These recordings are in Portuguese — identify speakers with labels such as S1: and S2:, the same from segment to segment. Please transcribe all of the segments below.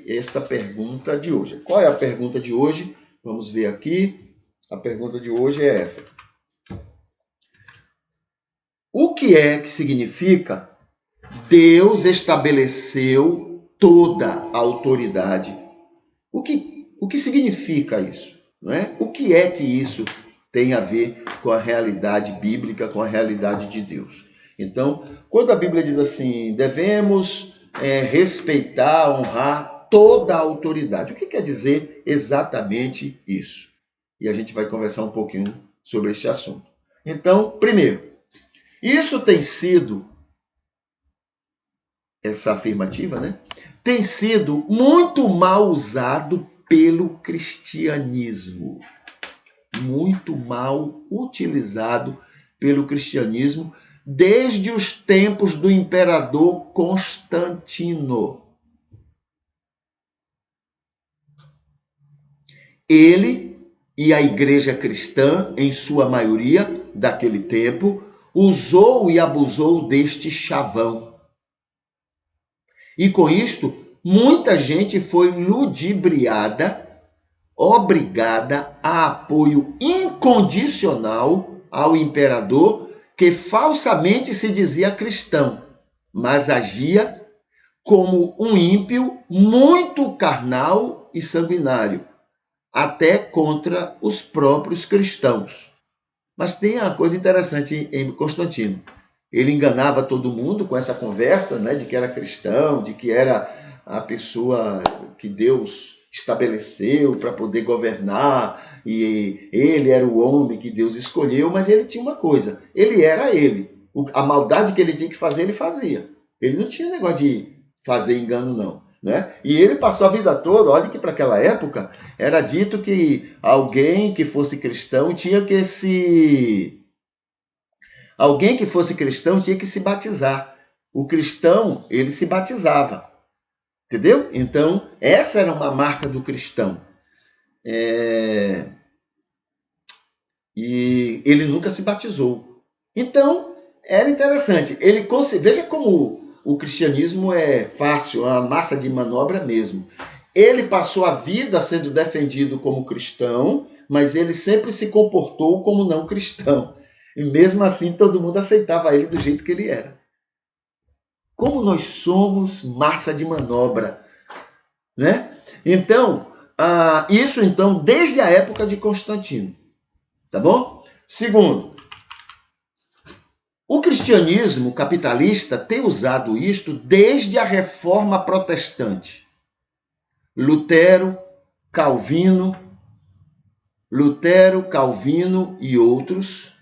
S1: esta pergunta de hoje. Qual é a pergunta de hoje? Vamos ver aqui. A pergunta de hoje é essa. O que é que significa Deus estabeleceu toda a autoridade? O que significa isso? Não é? O que é que isso tem a ver com a realidade bíblica, com a realidade de Deus? Então, quando a Bíblia diz assim, devemos respeitar, honrar toda a autoridade, o que quer dizer exatamente isso? E a gente vai conversar um pouquinho sobre este assunto. Então, primeiro, isso tem sido, essa afirmativa, né? Tem sido muito mal usado pelo cristianismo. Muito mal utilizado pelo cristianismo desde os tempos do imperador Constantino. Ele e a igreja cristã, em sua maioria, daquele tempo, usou e abusou deste chavão. E com isto, muita gente foi ludibriada, obrigada a apoio incondicional ao imperador, que falsamente se dizia cristão, mas agia como um ímpio muito carnal e sanguinário, até contra os próprios cristãos. Mas tem uma coisa interessante em Constantino. Ele enganava todo mundo com essa conversa, né, de que era cristão, de que era a pessoa que Deus estabeleceu para poder governar, e ele era o homem que Deus escolheu, mas ele tinha uma coisa, ele era ele. A maldade que ele tinha que fazer, ele fazia. Ele não tinha negócio de fazer engano, não. Né? E ele passou a vida toda, olha que para aquela época, era dito que alguém que fosse cristão tinha que se batizar. O cristão, ele se batizava. Entendeu? Então, essa era uma marca do cristão. E ele nunca se batizou. Então, era interessante. Veja como o cristianismo é fácil, é uma massa de manobra mesmo. Ele passou a vida sendo defendido como cristão, mas ele sempre se comportou como não cristão. E mesmo assim, todo mundo aceitava ele do jeito que ele era. Como nós somos massa de manobra, né? Então, isso então desde a época de Constantino, tá bom? Segundo, o cristianismo capitalista tem usado isto desde a Reforma Protestante. Lutero, Calvino e outros,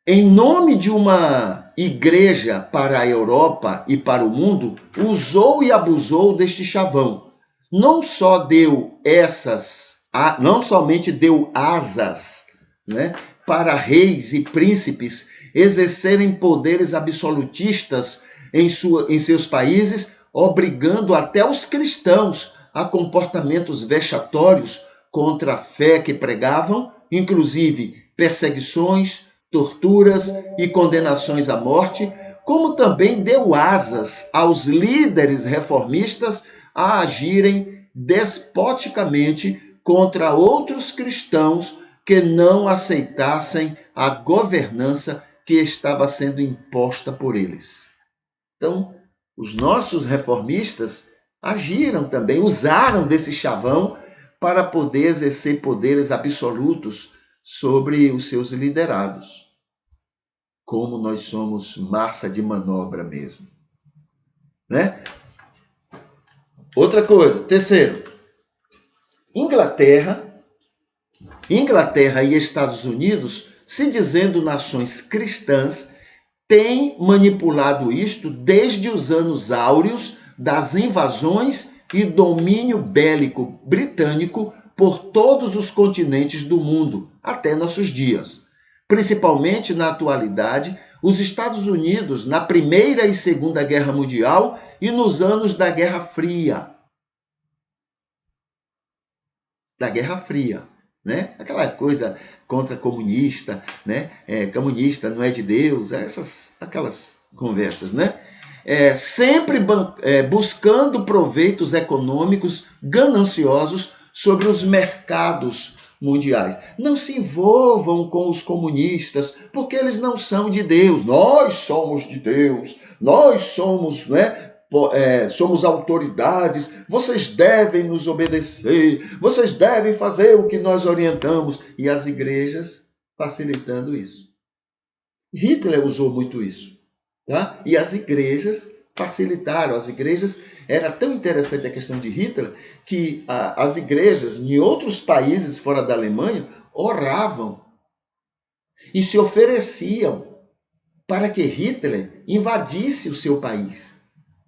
S1: em nome de uma igreja para a Europa e para o mundo, usou e abusou deste chavão. Não somente deu asas, né, para reis e príncipes exercerem poderes absolutistas em seus países, obrigando até os cristãos a comportamentos vexatórios contra a fé que pregavam, inclusive perseguições, torturas e condenações à morte, como também deu asas aos líderes reformistas a agirem despoticamente contra outros cristãos que não aceitassem a governança que estava sendo imposta por eles. Então, os nossos reformistas agiram também, usaram desse chavão para poder exercer poderes absolutos sobre os seus liderados. Como nós somos massa de manobra mesmo. Né? Outra coisa, terceiro, Inglaterra e Estados Unidos, se dizendo nações cristãs, têm manipulado isto desde os anos áureos das invasões e domínio bélico britânico por todos os continentes do mundo, até nossos dias. Principalmente na atualidade, os Estados Unidos na Primeira e Segunda Guerra Mundial e nos anos da Guerra Fria. Né? Aquela coisa contra comunista, né? Comunista não é de Deus, aquelas conversas, né? sempre buscando proveitos econômicos gananciosos sobre os mercados mundiais. Não se envolvam com os comunistas, porque eles não são de Deus. Nós somos de Deus, nós somos, somos autoridades, vocês devem nos obedecer, vocês devem fazer o que nós orientamos. E as igrejas facilitando isso. Hitler usou muito isso. Tá? E as igrejas facilitaram. As igrejas, era tão interessante a questão de Hitler, que as igrejas em outros países fora da Alemanha oravam e se ofereciam para que Hitler invadisse o seu país,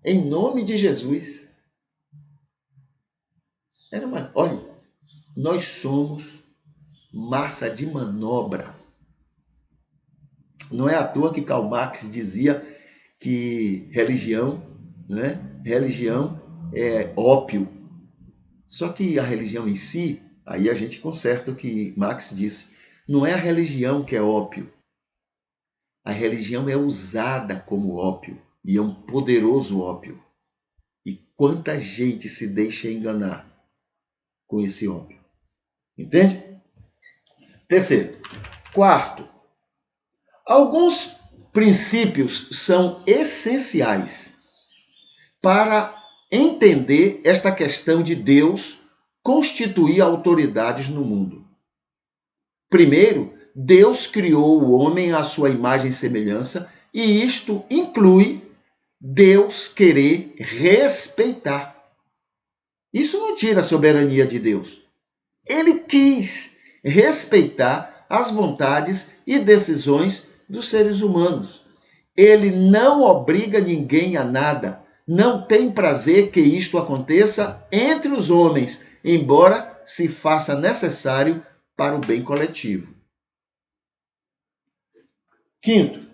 S1: em nome de Jesus. Olha, nós somos massa de manobra. Não é à toa que Karl Marx dizia que religião é ópio. Só que a religião em si, aí a gente conserta o que Marx disse, não é a religião que é ópio. A religião é usada como ópio, e é um poderoso ópio. E quanta gente se deixa enganar com esse ópio. Entende? Terceiro. Quarto, alguns princípios são essenciais para entender esta questão de Deus constituir autoridades no mundo. Primeiro, Deus criou o homem à sua imagem e semelhança, e isto inclui Deus querer respeitar. Isso não tira a soberania de Deus. Ele quis respeitar as vontades e decisões dos seres humanos. Ele não obriga ninguém a nada. Não tem prazer que isto aconteça entre os homens, embora se faça necessário para o bem coletivo. Quinto,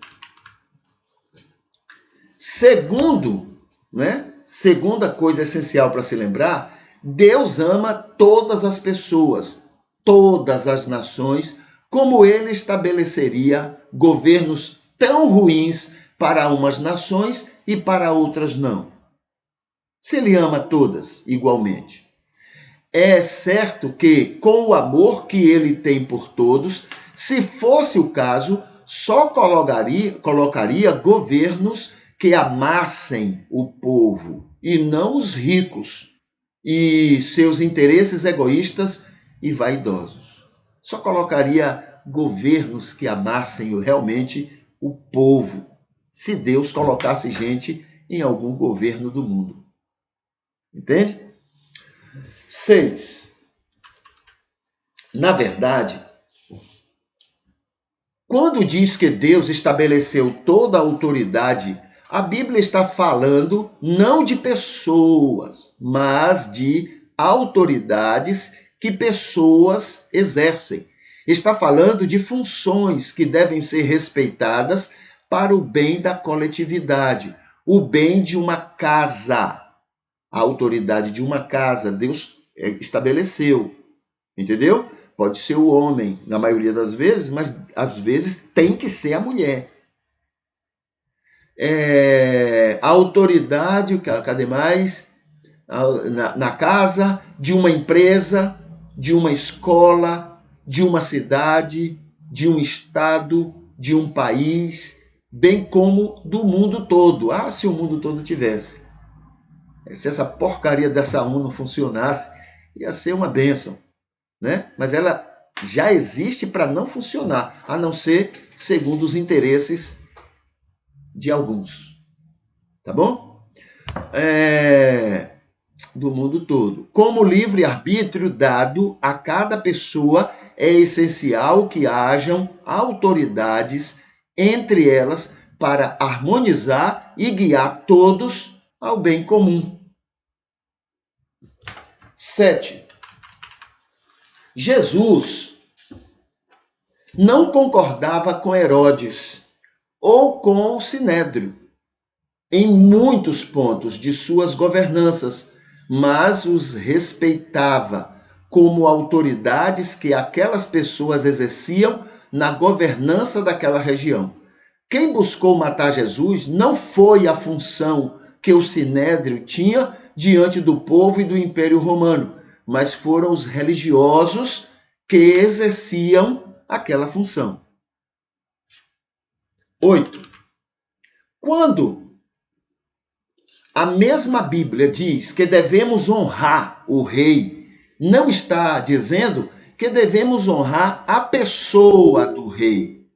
S1: segunda coisa essencial para se lembrar, Deus ama todas as pessoas, todas as nações, como ele estabeleceria governos tão ruins para umas nações e para outras não. Se ele ama todas igualmente. É certo que, com o amor que ele tem por todos, se fosse o caso, só colocaria governos que amassem o povo e não os ricos e seus interesses egoístas e vaidosos. Só colocaria governos que amassem realmente o povo, se Deus colocasse gente em algum governo do mundo. Entende? 6. Na verdade, quando diz que Deus estabeleceu toda a autoridade, a Bíblia está falando não de pessoas, mas de autoridades que pessoas exercem. Está falando de funções que devem ser respeitadas para o bem da coletividade, o bem de uma casa. A autoridade de uma casa, Deus estabeleceu, entendeu? Pode ser o homem, na maioria das vezes, mas às vezes tem que ser a mulher. A autoridade, cadê mais? Na casa, de uma empresa, de uma escola, de uma cidade, de um estado, de um país, bem como do mundo todo. Ah, se o mundo todo tivesse. Se essa porcaria dessa ONU funcionasse, ia ser uma bênção, né? Mas ela já existe para não funcionar, a não ser segundo os interesses de alguns. Tá bom? Do mundo todo. Como livre-arbítrio dado a cada pessoa, é essencial que hajam autoridades entre elas para harmonizar e guiar todos ao bem comum. 7. Jesus não concordava com Herodes ou com o Sinédrio em muitos pontos de suas governanças, mas os respeitava como autoridades que aquelas pessoas exerciam na governança daquela região. Quem buscou matar Jesus não foi a função que o Sinédrio tinha diante do povo e do Império Romano, mas foram os religiosos que exerciam aquela função. 8. Quando a mesma Bíblia diz que devemos honrar o rei, não está dizendo que devemos honrar a pessoa do rei,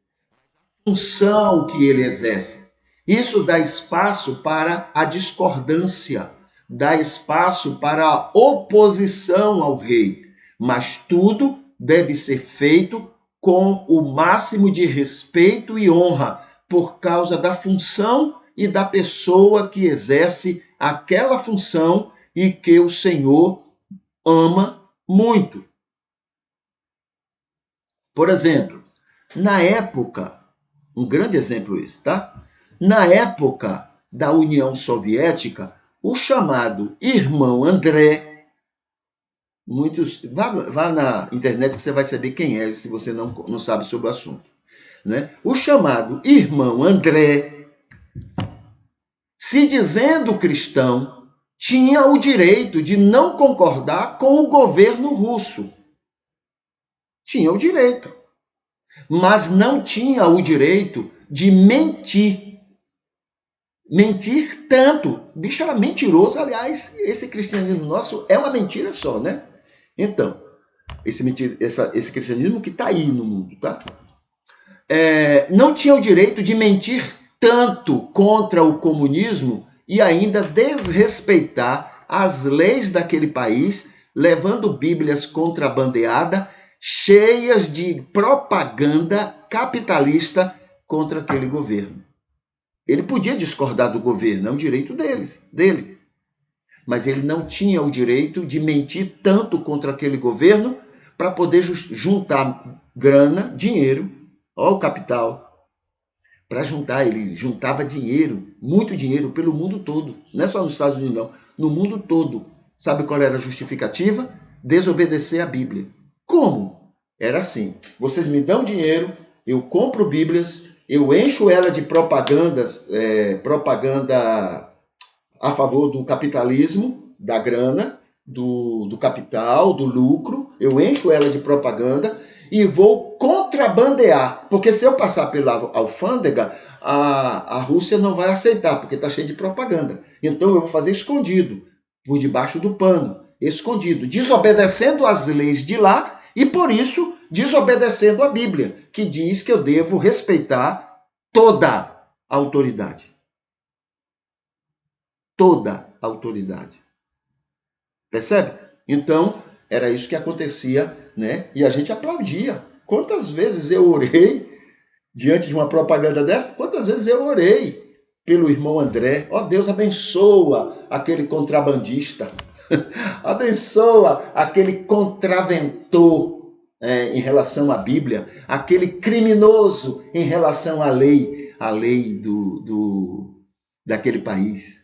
S1: a função que ele exerce. Isso dá espaço para a discordância, dá espaço para a oposição ao rei, mas tudo deve ser feito com o máximo de respeito e honra, por causa da função e da pessoa que exerce aquela função e que o Senhor ama muito. Por exemplo, na época, um grande exemplo esse, tá? Na época da União Soviética, o chamado irmão André, vá na internet que você vai saber quem é, se você não sabe sobre o assunto, né? O chamado irmão André, se dizendo cristão, tinha o direito de não concordar com o governo russo. Tinha o direito. Mas não tinha o direito de mentir. Mentir tanto. O bicho era mentiroso. Aliás, esse cristianismo nosso é uma mentira só, né? Então, esse cristianismo que está aí no mundo, tá? Não tinha o direito de mentir tanto contra o comunismo e ainda desrespeitar as leis daquele país, levando bíblias contrabandeadas, cheias de propaganda capitalista contra aquele governo. Ele podia discordar do governo, é um direito dele. Mas ele não tinha o direito de mentir tanto contra aquele governo para poder juntar grana, dinheiro, o capital, para juntar. Ele juntava dinheiro, muito dinheiro, pelo mundo todo. Não é só nos Estados Unidos, não. No mundo todo. Sabe qual era a justificativa? Desobedecer a Bíblia. Como? Era assim: vocês me dão dinheiro, eu compro Bíblias, eu encho ela de propaganda a favor do capitalismo, da grana, do capital, do lucro, eu encho ela de propaganda e vou contrabandear, porque se eu passar pela alfândega, a Rússia não vai aceitar, porque está cheio de propaganda. Então eu vou fazer escondido, por debaixo do pano, escondido, desobedecendo as leis de lá e, por isso, desobedecendo a Bíblia, que diz que eu devo respeitar toda a autoridade. Toda a autoridade. Percebe? Então, era isso que acontecia, né? E a gente aplaudia. Quantas vezes eu orei diante de uma propaganda dessa? Quantas vezes eu orei pelo irmão André? Ó, Deus abençoa aquele contrabandista. Abençoa aquele contraventor em relação à Bíblia, aquele criminoso em relação à lei daquele país.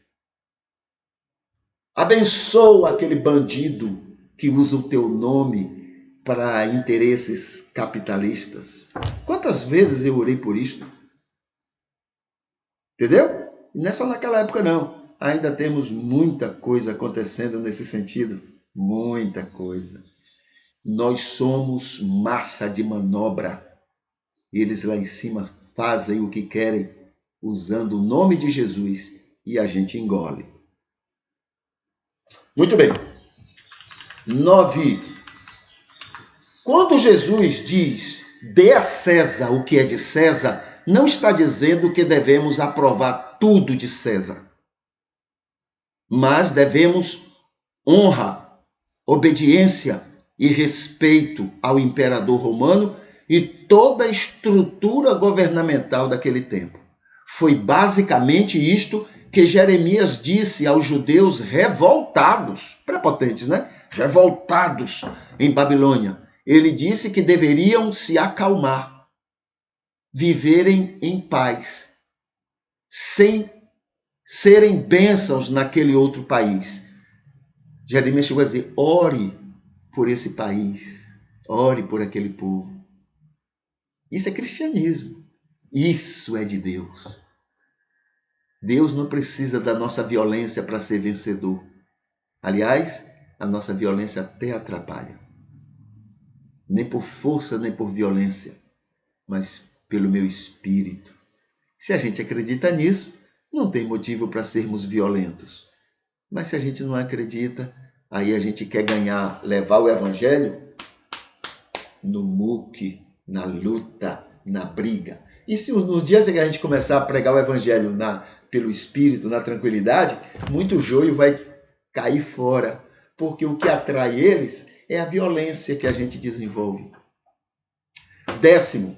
S1: Abençoa aquele bandido que usa o teu nome para interesses capitalistas. Quantas vezes eu orei por isso? Entendeu? Não é só naquela época, não. Ainda temos muita coisa acontecendo nesse sentido. Muita coisa. Nós somos massa de manobra. Eles lá em cima fazem o que querem, usando o nome de Jesus, e a gente engole. Muito bem. 9. Quando Jesus diz, dê a César o que é de César, não está dizendo que devemos aprovar tudo de César. Mas devemos honra, obediência e respeito ao imperador romano e toda a estrutura governamental daquele tempo. Foi basicamente isto que Jeremias disse aos judeus revoltados, prepotentes, né? Revoltados em Babilônia. Ele disse que deveriam se acalmar, viverem em paz, sem serem bênçãos naquele outro país. Jeremias chegou a dizer, ore por esse país, ore por aquele povo. Isso é cristianismo. Isso é de Deus. Deus não precisa da nossa violência para ser vencedor. Aliás, a nossa violência até atrapalha. Nem por força, nem por violência, mas pelo meu espírito. Se a gente acredita nisso, não tem motivo para sermos violentos. Mas se a gente não acredita, aí a gente quer ganhar, levar o evangelho no muque, na luta, na briga. E se no dia que a gente começar a pregar o evangelho pelo Espírito, na tranquilidade, muito joio vai cair fora. Porque o que atrai eles é a violência que a gente desenvolve. 10º,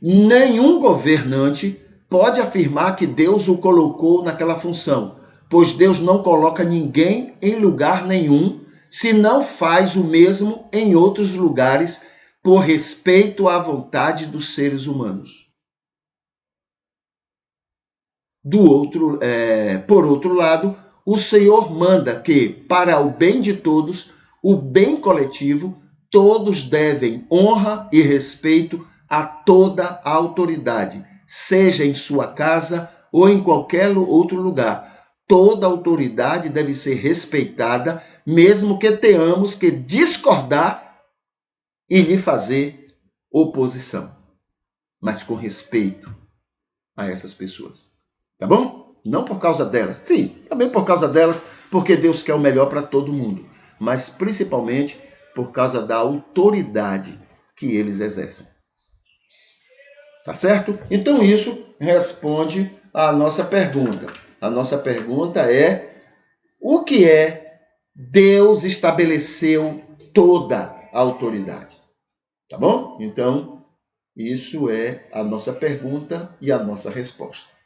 S1: nenhum governante pode afirmar que Deus o colocou naquela função, pois Deus não coloca ninguém em lugar nenhum, se não faz o mesmo em outros lugares, por respeito à vontade dos seres humanos. Por outro lado, o Senhor manda que, para o bem de todos, o bem coletivo, todos devem honra e respeito a toda a autoridade, seja em sua casa ou em qualquer outro lugar. Toda autoridade deve ser respeitada, mesmo que tenhamos que discordar e lhe fazer oposição, mas com respeito a essas pessoas. Tá bom? Não por causa delas. Sim, também por causa delas, porque Deus quer o melhor para todo mundo. Mas principalmente por causa da autoridade que eles exercem. Tá certo? Então isso responde à nossa pergunta. A nossa pergunta é: o que é Deus estabeleceu toda a autoridade? Tá bom? Então, isso é a nossa pergunta e a nossa resposta.